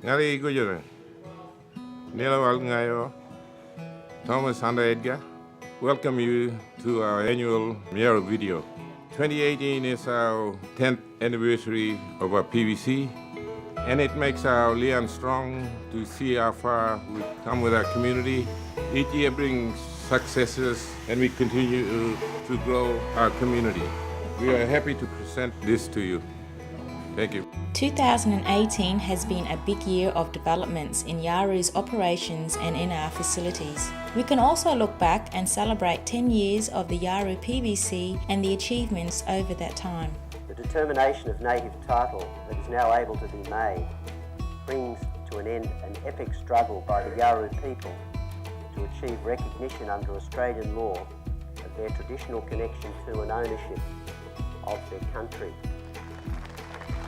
Ngari Gujere, Nila Walngayo, Thomas Hunter Edgar, welcome you to our annual Mural video. 2018 is our 10th anniversary of our PVC, and it makes our Leon strong to see how far we've come with our community. Each year brings successes, and we continue to grow our community. We are happy to present this to you. Thank you. 2018 has been a big year of developments in Yawuru's operations and in our facilities. We can also look back and celebrate 10 years of the Yawuru PVC and the achievements over that time. The determination of native title that is now able to be made brings to an end an epic struggle by the Yawuru people to achieve recognition under Australian law of their traditional connection to and ownership of their country.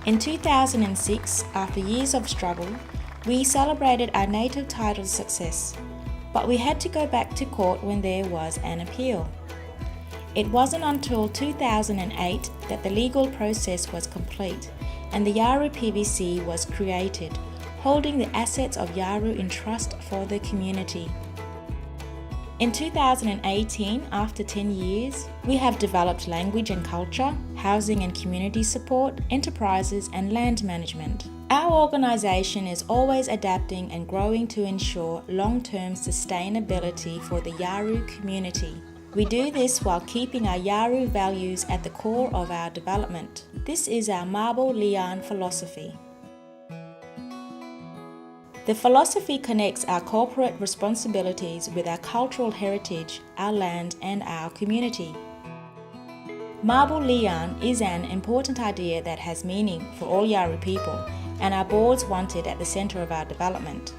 In 2006, after years of struggle, we celebrated our native title success, but we had to go back to court when there was an appeal. It wasn't until 2008 that the legal process was complete and the Yawuru PVC was created, holding the assets of Yawuru in trust for the community. In 2018, after 10 years, we have developed language and culture, housing and community support, enterprises and land management. Our organisation is always adapting and growing to ensure long-term sustainability for the Yawuru community. We do this while keeping our Yawuru values at the core of our development. This is our Marble Lian philosophy. The philosophy connects our corporate responsibilities with our cultural heritage, our land and our community. Marble Lian is an important idea that has meaning for all Yawuru people, and our boards want it at the centre of our development.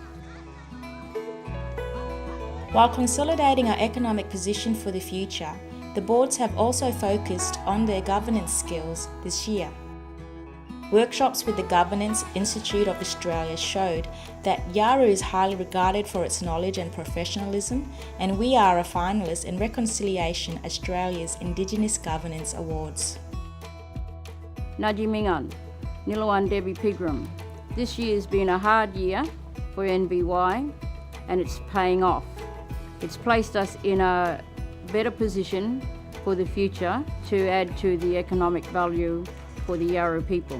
While consolidating our economic position for the future, the boards have also focused on their governance skills this year. Workshops with the Governance Institute of Australia showed that Yawuru is highly regarded for its knowledge and professionalism, and we are a finalist in Reconciliation Australia's Indigenous Governance Awards. Naji Mingan, Nilawan Debbie Pigram. This year's been a hard year for NBY and it's paying off. It's placed us in a better position for the future to add to the economic value for the Yawuru people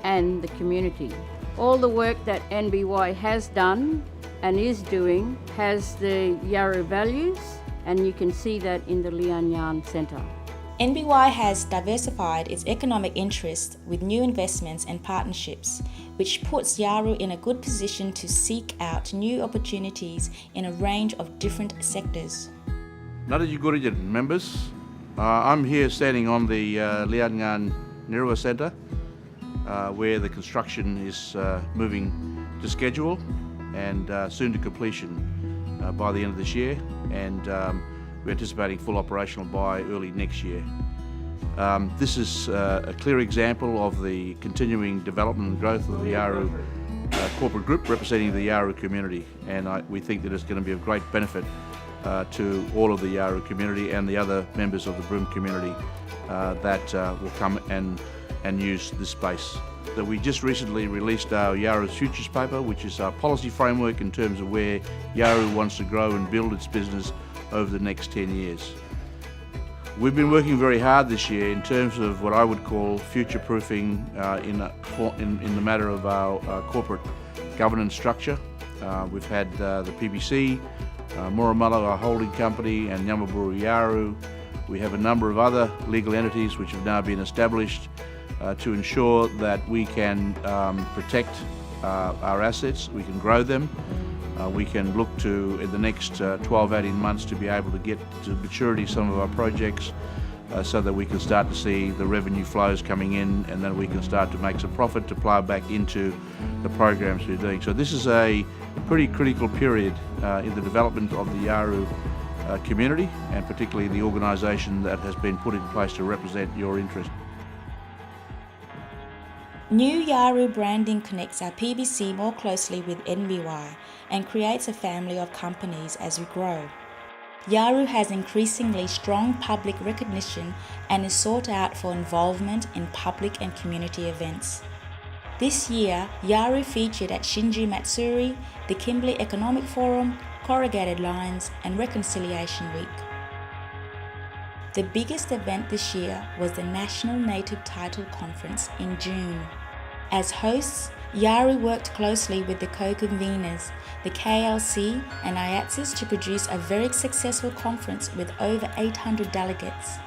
and the community. All the work that NBY has done and is doing has the Yawuru values, and you can see that in the Lian Yan Centre. NBY has diversified its economic interests with new investments and partnerships, which puts Yawuru in a good position to seek out new opportunities in a range of different sectors. Nadaji Gurijan members, I'm here standing on the Lian Yan Nirwa Centre, where the construction is moving to schedule and soon to completion by the end of this year, and we're anticipating full operational by early next year. This is a clear example of the continuing development and growth of the Yawuru corporate group representing the Yawuru community, and we think that it's going to be of great benefit to all of the Yawuru community and the other members of the Broome community that will come and use this space. So we just recently released our Yawuru's Futures paper, which is our policy framework in terms of where Yawuru wants to grow and build its business over the next 10 years. We've been working very hard this year in terms of what I would call future-proofing in the matter of our corporate governance structure. We've had the PBC, Murumallo, our holding company, and Nyamba Buru Yawuru. We have a number of other legal entities which have now been established to ensure that we can protect our assets, we can grow them, we can look to, in the next 12-18 months, to be able to get to maturity some of our projects so that we can start to see the revenue flows coming in, and then we can start to make some profit to plough back into the programs we're doing. So this is a pretty critical period in the development of the Yawuru community, and particularly the organisation that has been put in place to represent your interest. New Yawuru branding connects our PVC more closely with NBY and creates a family of companies as we grow. Yawuru has increasingly strong public recognition and is sought out for involvement in public and community events. This year, Yawuru featured at Shinju Matsuri, the Kimberley Economic Forum, Corrugated Lines, and Reconciliation Week. The biggest event this year was the National Native Title Conference in June. As hosts, Yawuru worked closely with the co-conveners, the KLC and IATSIS, to produce a very successful conference with over 800 delegates.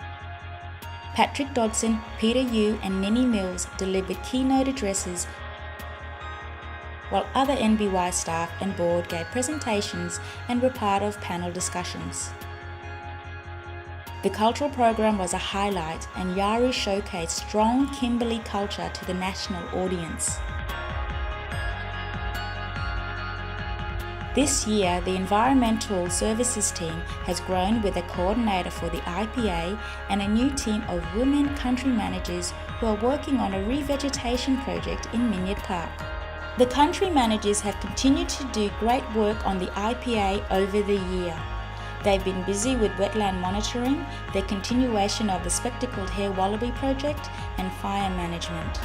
Patrick Dodson, Peter Yu and Nenny Mills delivered keynote addresses, while other NBY staff and board gave presentations and were part of panel discussions. The cultural program was a highlight, and Yawuru showcased strong Kimberley culture to the national audience. This year, the Environmental Services team has grown with a coordinator for the IPA and a new team of women country managers who are working on a revegetation project in Minyard Park. The country managers have continued to do great work on the IPA over the year. They've been busy with wetland monitoring, the continuation of the spectacled hare wallaby project, and fire management.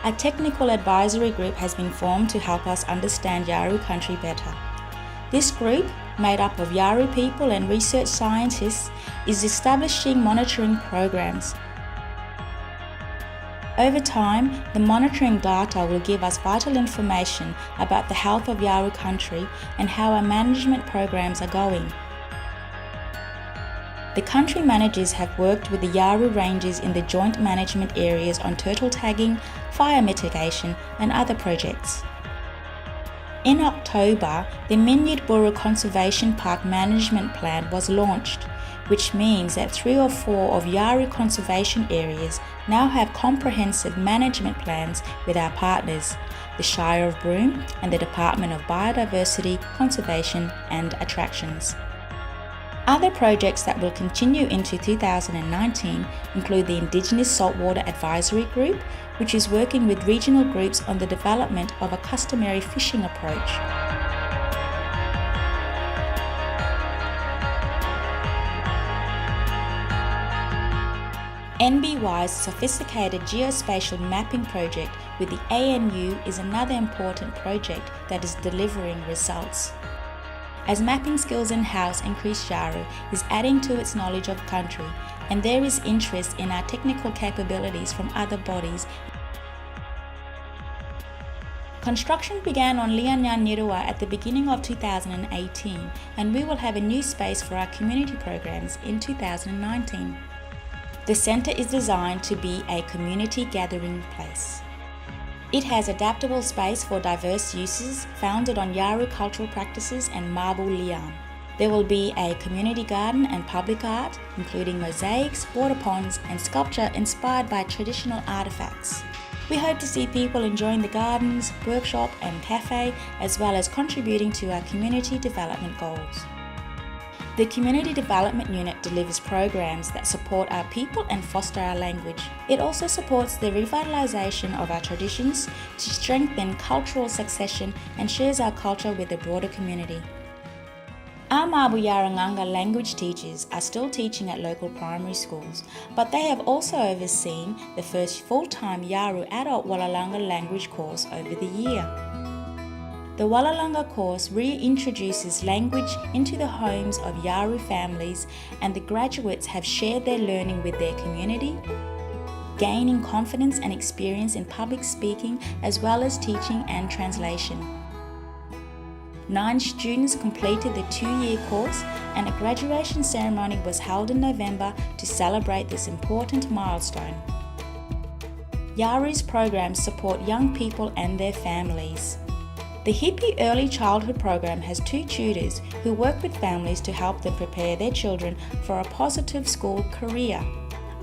A technical advisory group has been formed to help us understand Yawuru country better. This group, made up of Yawuru people and research scientists, is establishing monitoring programs. Over time, the monitoring data will give us vital information about the health of Yawuru country and how our management programs are going. The country managers have worked with the Yawuru rangers in the joint management areas on turtle tagging, fire mitigation and other projects. In October, the Buru Conservation Park Management Plan was launched, which means that 3 or 4 of Yawuru conservation areas now have comprehensive management plans with our partners, the Shire of Broome and the Department of Biodiversity, Conservation and Attractions. Other projects that will continue into 2019 include the Indigenous Saltwater Advisory Group, which is working with regional groups on the development of a customary fishing approach. NBY's sophisticated geospatial mapping project with the ANU is another important project that is delivering results. As mapping skills in-house increase, Yawuru is adding to its knowledge of country, and there is interest in our technical capabilities from other bodies. Construction began on Lianyan Nirua at the beginning of 2018, and we will have a new space for our community programs in 2019. The centre is designed to be a community gathering place. It has adaptable space for diverse uses founded on Yawuru cultural practices and marble liam. There will be a community garden and public art, including mosaics, water ponds and sculpture inspired by traditional artefacts. We hope to see people enjoying the gardens, workshop and cafe, as well as contributing to our community development goals. The Community Development Unit delivers programs that support our people and foster our language. It also supports the revitalisation of our traditions to strengthen cultural succession and shares our culture with the broader community. Our Mabu Yarranganga language teachers are still teaching at local primary schools, but they have also overseen the first full-time Yawuru adult Wallalanga language course over the year. The Wallalanga course reintroduces language into the homes of Yawuru families, and the graduates have shared their learning with their community, gaining confidence and experience in public speaking as well as teaching and translation. 9 students completed the 2-year course, and a graduation ceremony was held in November to celebrate this important milestone. Yawuru's programs support young people and their families. The Hippie Early Childhood Program has 2 tutors who work with families to help them prepare their children for a positive school career.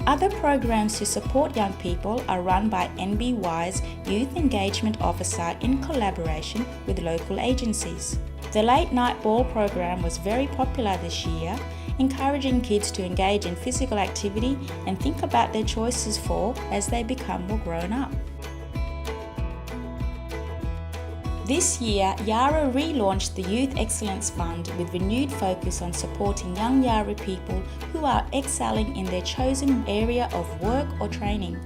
Other programs to support young people are run by NBY's Youth Engagement Officer in collaboration with local agencies. The Late Night Ball program was very popular this year, encouraging kids to engage in physical activity and think about their choices as they become more grown up. This year, Yawuru relaunched the Youth Excellence Fund with renewed focus on supporting young Yawuru people who are excelling in their chosen area of work or training.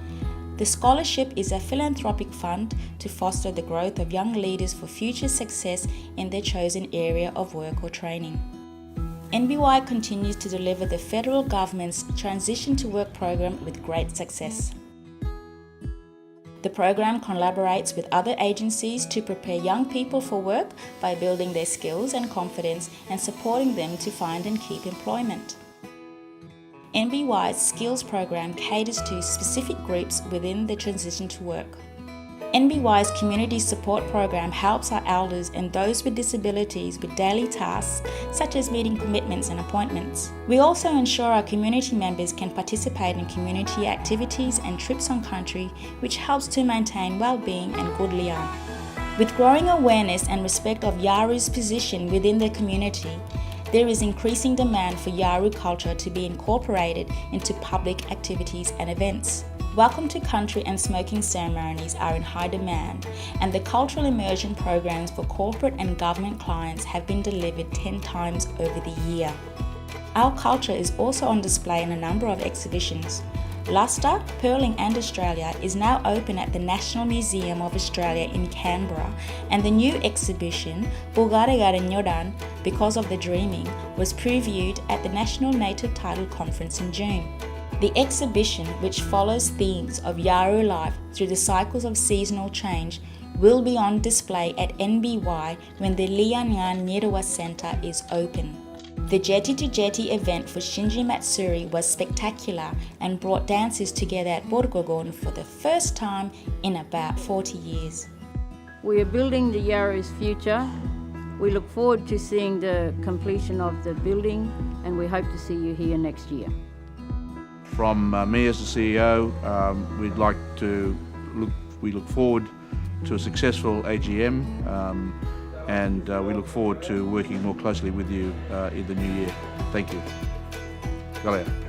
The scholarship is a philanthropic fund to foster the growth of young leaders for future success in their chosen area of work or training. NBY continues to deliver the federal government's Transition to Work program with great success. The program collaborates with other agencies to prepare young people for work by building their skills and confidence and supporting them to find and keep employment. NBY's skills program caters to specific groups within the transition to work. NBY's community support program helps our elders and those with disabilities with daily tasks such as meeting commitments and appointments. We also ensure our community members can participate in community activities and trips on country, which helps to maintain well-being and good liang. With growing awareness and respect of Yawuru's position within the community, there is increasing demand for Yawuru culture to be incorporated into public activities and events. Welcome to country and smoking ceremonies are in high demand, and the cultural immersion programs for corporate and government clients have been delivered 10 times over the year. Our culture is also on display in a number of exhibitions. Luster, Pearling and Australia is now open at the National Museum of Australia in Canberra, and the new exhibition, Bulgarigara Nyodan, Because of the Dreaming, was previewed at the National Native Title Conference in June. The exhibition, which follows themes of Yawuru life through the cycles of seasonal change, will be on display at NBY when the Liangan Nirawa Centre is open. The Jetty to Jetty event for Shinji Matsuri was spectacular and brought dancers together at Borgogon for the first time in about 40 years. We are building the Yawuru's future. We look forward to seeing the completion of the building, and we hope to see you here next year. From me as the CEO, we look forward to a successful AGM, and we look forward to working more closely with you in the new year. Thank you. Galea.